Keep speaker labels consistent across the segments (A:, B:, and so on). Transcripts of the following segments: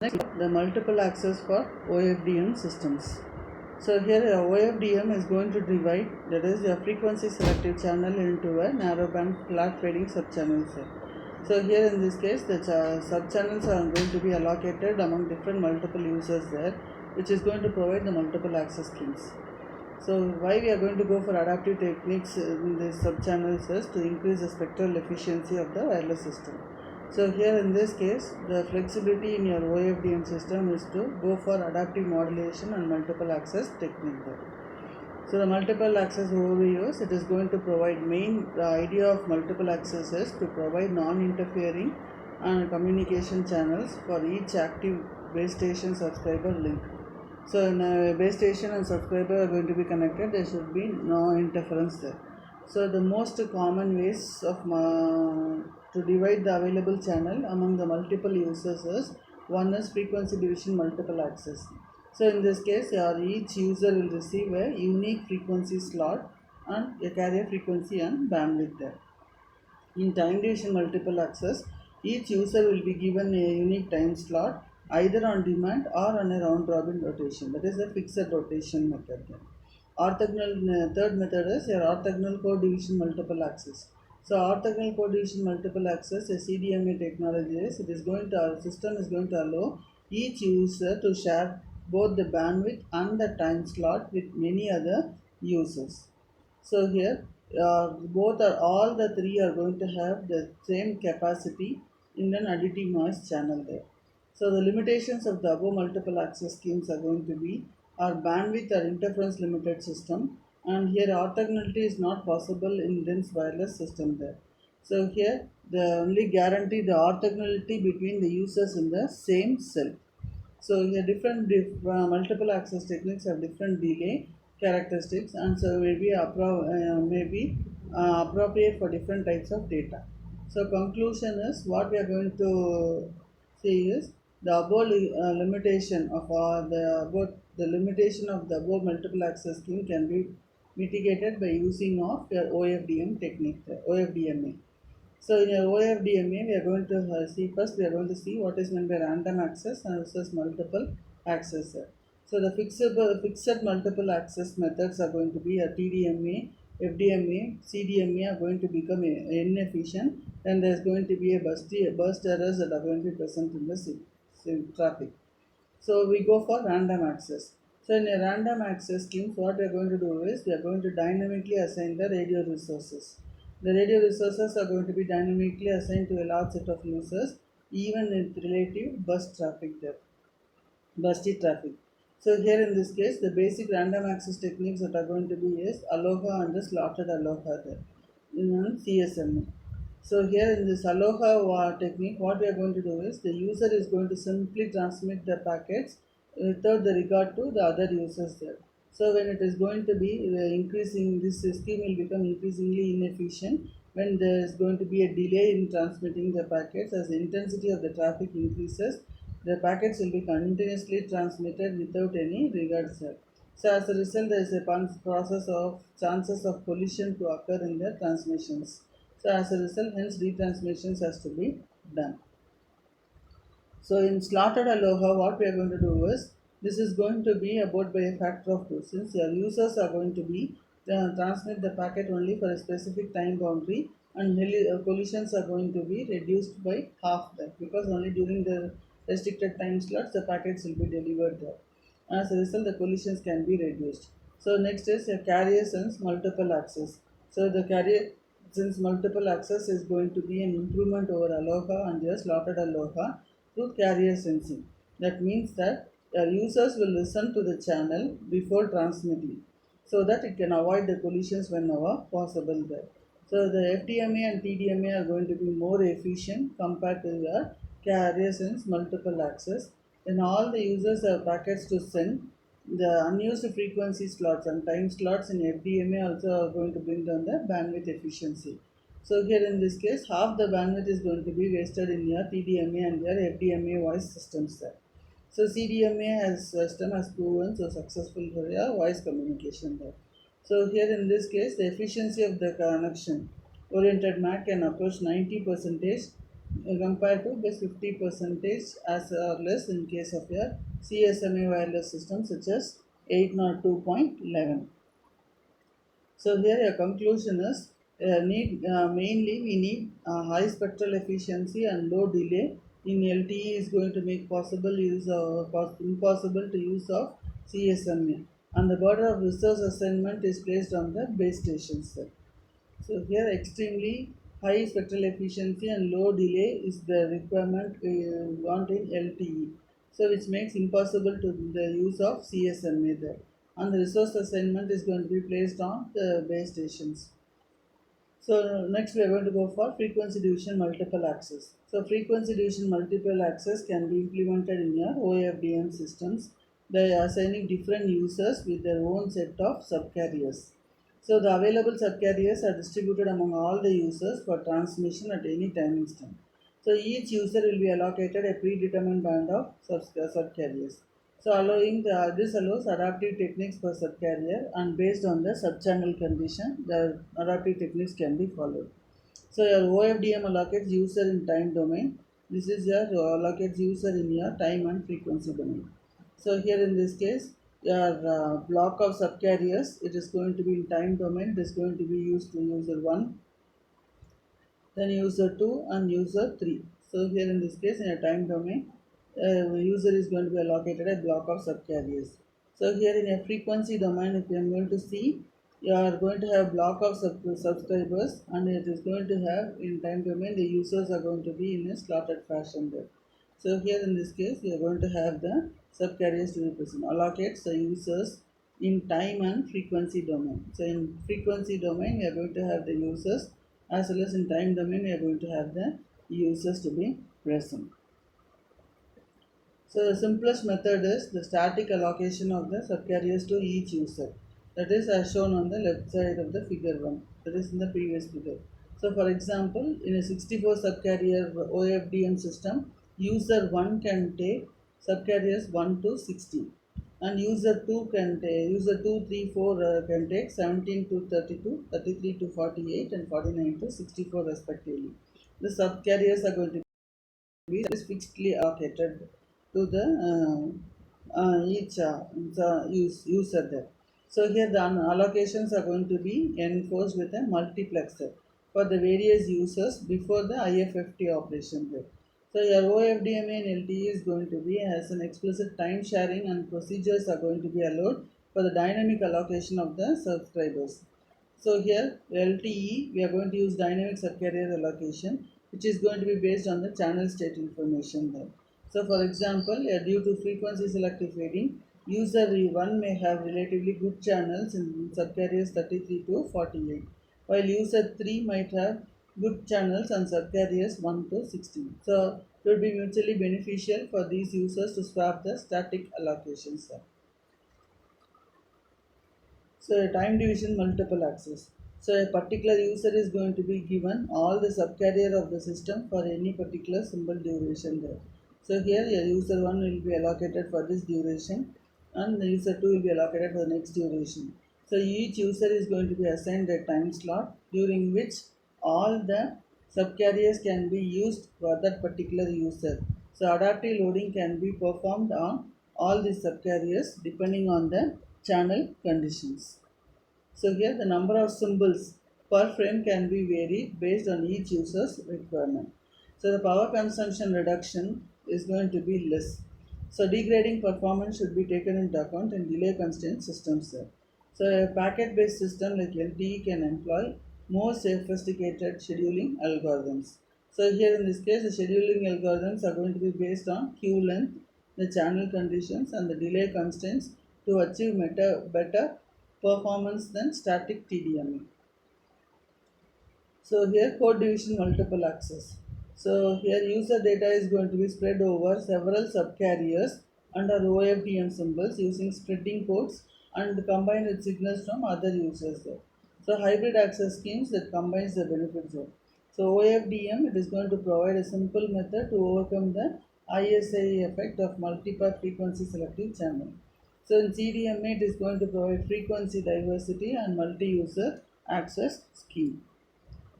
A: Next, the multiple access for OFDM systems. So here OFDM is going to divide, that is a frequency selective channel, into a narrowband flat fading subchannels. So here in this case the subchannels are going to be allocated among different multiple users there, which is going to provide the multiple access schemes. So why we are going to go for adaptive techniques in these subchannels is to increase the spectral efficiency of the wireless system. So here in this case, the flexibility in your OFDM system is to go for adaptive modulation and multiple access technique there. So the multiple access overviews, it is going to provide the idea of multiple access is to provide non-interfering and communication channels for each active base station subscriber link. So in a base station and subscriber are going to be connected, there should be no interference there. So the most common ways of to divide the available channel among the multiple users is, one is frequency division multiple access. So in this case, each user will receive a unique frequency slot and a carrier frequency and bandwidth there. In time division multiple access, each user will be given a unique time slot either on demand or on a round robin rotation, that is a fixed rotation method. Third method is your orthogonal code division multiple access. So orthogonal code division multiple access, a CDMA technology is, our system is going to allow each user to share both the bandwidth and the time slot with many other users. So here, all the three are going to have the same capacity in an additive noise channel there. So the limitations of the above multiple access schemes are going to be our bandwidth or interference limited system, and here orthogonality is not possible in dense wireless system there. So here the only guarantee the orthogonality between the users in the same cell. So here multiple access techniques have different delay characteristics, and so appropriate for different types of data. So conclusion is, what we are going to see is the limitation of the limitation of the above multiple access scheme can be mitigated by using of your OFDM technique, OFDMA. So in your OFDMA, we are going to we are going to see what is meant by random access and versus multiple access. So the fixed multiple access methods are going to be a TDMA, FDMA, CDMA are going to become inefficient, and there is going to be a burst errors that are going to be present in the traffic. So we go for random access. So in a random access scheme, what we are going to do is, we are going to dynamically assign the radio resources. The radio resources are going to be dynamically assigned to a large set of users, even with relative busty traffic. So here in this case, the basic random access techniques that are going to be is Aloha and the slotted Aloha there in CSMA. So here in this Aloha technique, what we are going to do is, the user is going to simply transmit the packets without the regard to the other users there. So when it is going to be increasing, this scheme will become increasingly inefficient when there is going to be a delay in transmitting the packets. As the intensity of the traffic increases, the packets will be continuously transmitted without any regards there. So as a result, there is a process of chances of collision to occur in the transmissions. So as a result, hence retransmissions has to be done. So in slotted Aloha, what we are going to do is, this is going to be about by a factor of 2, since your users are going to be transmit the packet only for a specific time boundary, and collisions are going to be reduced by half that, because only during the restricted time slots the packets will be delivered there. As a result, the collisions can be reduced. So next is a carrier sense multiple access. So the carrier sense multiple access is going to be an improvement over Aloha and the slotted Aloha through carrier sensing. That means that users will listen to the channel before transmitting, so that it can avoid the collisions whenever possible there. So the FDMA and TDMA are going to be more efficient compared to the carrier sense multiple access. Then all the users have packets to send. The unused frequency slots and time slots in FDMA also are going to bring down the bandwidth efficiency. So here in this case, half the bandwidth is going to be wasted in your TDMA and your FDMA voice systems there. So CDMA system has proven so successful for your voice communication there. So here in this case, the efficiency of the connection oriented MAC can approach 90% compared to best 50 percentage as or less in case of your CSMA wireless system such as 802.11. So here a conclusion is mainly we need high spectral efficiency and low delay in LTE is going to make impossible to use of CSMA, and the burden of resource assignment is placed on the base stations. So here extremely high spectral efficiency and low delay is the requirement want in LTE. So which makes impossible to the use of CSMA there. And the resource assignment is going to be placed on the base stations. So next we are going to go for frequency division multiple access. So frequency division multiple access can be implemented in your OFDM systems by assigning different users with their own set of subcarriers. So the available subcarriers are distributed among all the users for transmission at any time instant. So each user will be allocated a predetermined band of subcarriers. So this allows adaptive techniques for subcarrier, and based on the subchannel condition, the adaptive techniques can be followed. So your OFDM allocates user in time domain. This is your allocates user in your time and frequency domain. So here in this case, your block of subcarriers, it is going to be in time domain. It is going to be used to user 1, then user 2 and user 3. So here in this case, in a time domain, user is going to be allocated a block of subcarriers. So here in a frequency domain, if you are going to see, you are going to have block of subscribers, and it is going to have in time domain the users are going to be in a slotted fashion there. So here in this case, we are going to have the subcarriers to be present. Allocates the users in time and frequency domain. So in frequency domain, we are going to have the users, as well as in time domain, we are going to have the users to be present. So the simplest method is the static allocation of the subcarriers to each user. That is as shown on the left side of the figure 1. That is in the previous figure. So for example, in a 64 subcarrier OFDM system, user 1 can take subcarriers 1 to 60, and user 2 can take user 2, 3, 4 can take 17 to 32, 33 to 48, and 49 to 64 respectively. The subcarriers are going to be fixedly allocated to the each user there. So here the allocations are going to be enforced with a multiplexer for the various users before the IFFT operation there. So your OFDMA and LTE is going to be as an explicit time sharing, and procedures are going to be allowed for the dynamic allocation of the subscribers. So here LTE, we are going to use dynamic subcarrier allocation, which is going to be based on the channel state information there. So for example, due to frequency selective fading, user 1 may have relatively good channels in subcarriers 33 to 48, while user 3 might have good channels on subcarriers 1 to 16. So it would be mutually beneficial for these users to swap the static allocations. So a time division multiple access. So a particular user is going to be given all the subcarrier of the system for any particular symbol duration there. So here a user 1 will be allocated for this duration, and the user 2 will be allocated for the next duration. So each user is going to be assigned a time slot during which all the subcarriers can be used for that particular user. So adaptive loading can be performed on all these subcarriers depending on the channel conditions. So here the number of symbols per frame can be varied based on each user's requirement. So the power consumption reduction is going to be less. So degrading performance should be taken into account in delay constraint systems. So a packet-based system like LTE can employ more sophisticated scheduling algorithms. So here in this case, the scheduling algorithms are going to be based on queue length, the channel conditions, and the delay constraints to achieve better performance than static TDMA. So here code division multiple access. So here user data is going to be spread over several subcarriers under OFDM symbols using spreading codes and combined with signals from other users there. So hybrid access schemes that combines the benefits there. So OFDM, it is going to provide a simple method to overcome the ISA effect of multi-path frequency selective channel. So in CDMA, it is going to provide frequency diversity and multi-user access scheme.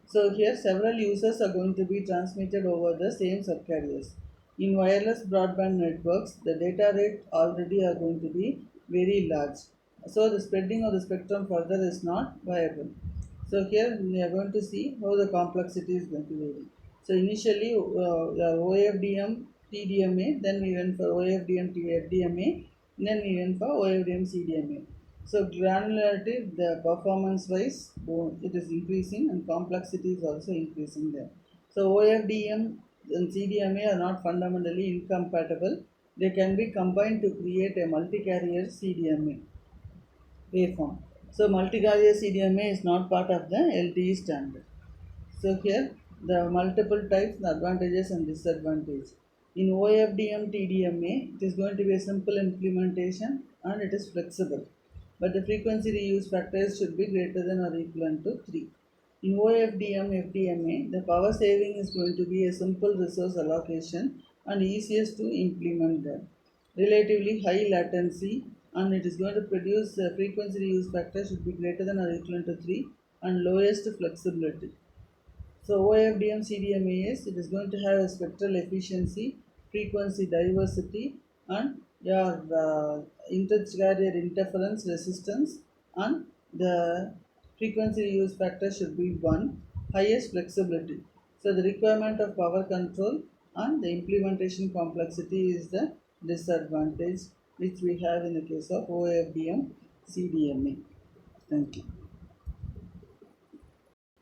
A: So here several users are going to be transmitted over the same subcarriers. In wireless broadband networks, the data rate already are going to be very large. So the spreading of the spectrum further is not viable. So here we are going to see how the complexity is going to vary. So initially OFDM TDMA, then we went for OFDM FDMA, then we went for OFDM CDMA. So granularity, the performance wise, it is increasing and complexity is also increasing there. So OFDM and CDMA are not fundamentally incompatible. They can be combined to create a multi-carrier CDMA waveform. So multi-carrier CDMA is not part of the LTE standard. So here the multiple types, the advantages and disadvantages. In OFDM TDMA, it is going to be a simple implementation and it is flexible. But the frequency reuse factors should be greater than or equivalent to 3. In OFDM FDMA, the power saving is going to be a simple resource allocation and easiest to implement them. Relatively high latency and it is going to produce the frequency reuse factor should be greater than or equivalent to 3 and lowest flexibility. So OFDM CDMA it is going to have a spectral efficiency, frequency diversity, and your intercarrier interference resistance, and the frequency reuse factor should be 1, highest flexibility. So the requirement of power control and the implementation complexity is the disadvantage which we have in the case of OFDM CDMA. Thank you.